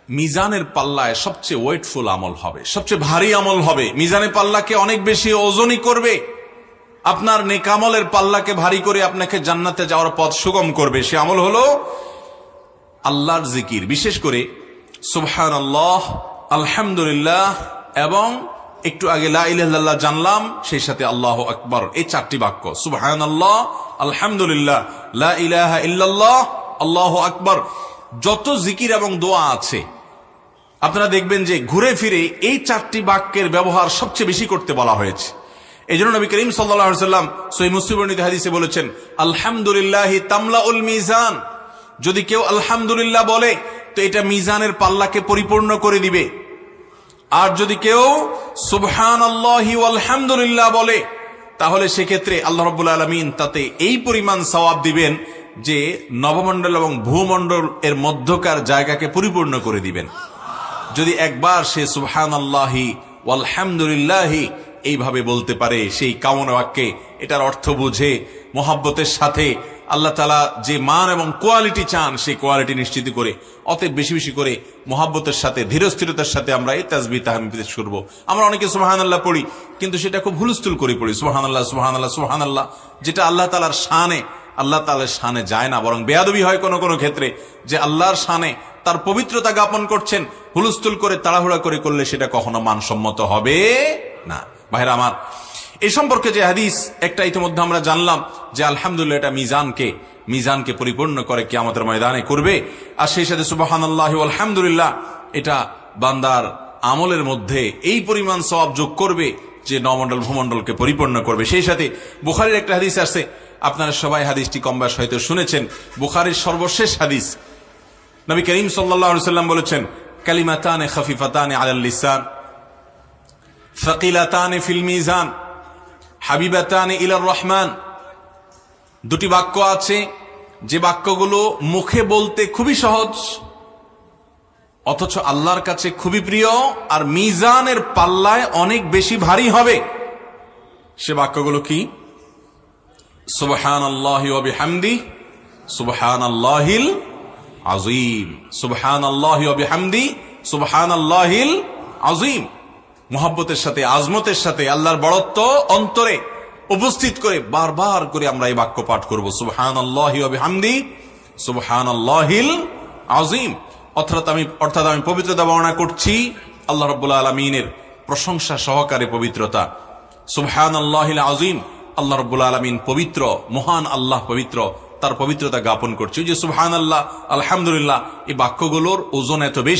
মিজানের পাল্লায় সবচেয়ে ওয়েটফুল আমল হবে, সবচেয়ে ভারী আমল হবে, মিজানের পাল্লাকে অনেক বেশি ওজনই করবে, আপনার নেক আমলের পাল্লাকে ভারী করে আপনাকে জান্নাতে যাওয়ার পথ সুগম করবে। সে আমল হলো আল্লাহর জিকির, বিশেষ করে সুবহানাল্লাহ, আলহামদুলিল্লাহ এবং একটু আগে লা ইলাহা ইল্লাল্লাহ জানলাম, সেই সাথে আল্লাহু আকবার, এই চারটি বাক্য সুবহানাল্লাহ, আলহামদুলিল্লাহ, লা ইলাহা ইল্লাল্লাহ, আল্লাহু আকবার। যত জিকির এবং দোয়া আছে আপনারা দেখবেন যে ঘুরে ফিরে এই চারটি বাক্যের ব্যবহার সবচেয়ে বেশি করতে বলা হয়েছে। এই জন্য নবী করিম সাল্লাল্লাহু আলাইহি ওয়াসাল্লাম সহিহ মুসলিম বর্ণিত হাদিসে বলেছেন, আলহামদুলিল্লাহি তামলাউল মিজান। যদি কেউ আলহামদুলিল্লাহ বলে তো এটা মিজানের পাল্লাকে পরিপূর্ণ করে দিবে। আর যদি কেউ সুবহানাল্লাহি ওয়া আলহামদুলিল্লাহ বলে তাহলে সেক্ষেত্রে আল্লাহ রাব্বুল আলামিন তাতে এই পরিমাণ সওয়াব দিবেন যে নবমণ্ডল এবং ভূমণ্ডল এর মধ্যকার জায়গাকে পরিপূর্ণ করে দিবেন। যদি একবার সে সুবহানাল্লাহি ওয়া আলহামদুলিল্লাহি এইভাবে বলতে পারে, সেই কামনা বাক্যে এটার অর্থ বুঝে মোহাব্বতের সাথে আল্লাহ তাআলা যে মান এবং কোয়ালিটি চান সেই কোয়ালিটি নিশ্চিত করে, অতএব বেশি বেশি করে মোহাব্বতের সাথে ধীরস্থিরতার সাথে আমরা এই তাসবিহ তাহমিদ পেশ করব। আমরা অনেকে সুবহানাল্লাহ পড়ি কিন্তু সেটা খুব হুলস্থুল করে পড়ি, সুবহানাল্লাহ সুবহানাল্লাহ সুবহানাল্লাহ, যেটা আল্লাহ তাআলার শানে, আল্লাহ তাআলার শানে যায় না, বরং বেয়াদবি হয় কোনো কোনো ক্ষেত্রে, যে আল্লাহর শানে তার পবিত্রতা জ্ঞাপন করছেন, হুলস্থুল করে তাড়াহুড়া করে করলে সেটা কখনো মানসম্মত হবে না। ভাইরা আমার, এই সম্পর্কে যে হাদিস একটা ইতিমধ্যে আমরা জানলাম যে আলহামদুলিল্লাহ এটা মিজানকে পরিপূর্ণ করে কিয়ামতের ময়দানে করবে। আর সেই সাথে সুবহানাল্লাহি ওয়া আলহামদুলিল্লাহ এটা বান্দার আমলের মধ্যে এই পরিমাণ সওয়াব যোগ করবে যে নমণ্ডল ভূমণ্ডলকে পরিপূর্ণ করবে। সেই সাথে বুখারীর একটা হাদিস আছে, আপনারা সবাই হাদিসটি কম বেশ হয়তো শুনেছেন, বুখারীর সর্বশেষ হাদিস। নবী করিম সাল্লাল্লাহু আলাইহি ওয়াসাল্লাম বলেছেন, কালিমাতানে খাফিফাতানে আলাল লিসান ফাকিলাতানে ফিল মিজান হাবিবাতানে ইলার রহমান। দুটি বাক্য আছে যে বাক্যগুলো মুখে বলতে খুবই সহজ অথচ আল্লাহর কাছে খুবই প্রিয়, আর মিজানের পাল্লায় অনেক বেশি ভারী হবে। সে বাক্যগুলো কি? সুবহানাল্লাহি ওয়া বিহামদিহি সুবহানাল্লাহিল আযীম, সুবহানাল্লাহি ওয়া বিহামদিহি সুবহানাল্লাহিল আযীম। মুহাব্বতের সাথে, আজমতের সাথে, আল্লাহর বড়ত্ব অন্তরে উপস্থিত করে বারবার করে আমরা এই বাক্য পাঠ করব, সুবহানাল্লাহি ওয়া বিহামদিহি সুবহানাল্লাহিল আযীম। অর্থাৎ আমি পবিত্রতা বর্ণনা করছি আল্লাহ রাব্বুল আলামিনের প্রশংসা সহকারে পবিত্রতা। সুবহানাল্লাহিল আযীম, আল্লাহ রাব্বুল আলামিন পবিত্র, মহান আল্লাহ পবিত্র, তার পবিত্রতা জ্ঞাপন করছি। যে সুবহানাল্লাহ, আলহামদুলিল্লাহ, এই বাক্যগুলোর ওজন এত বেশি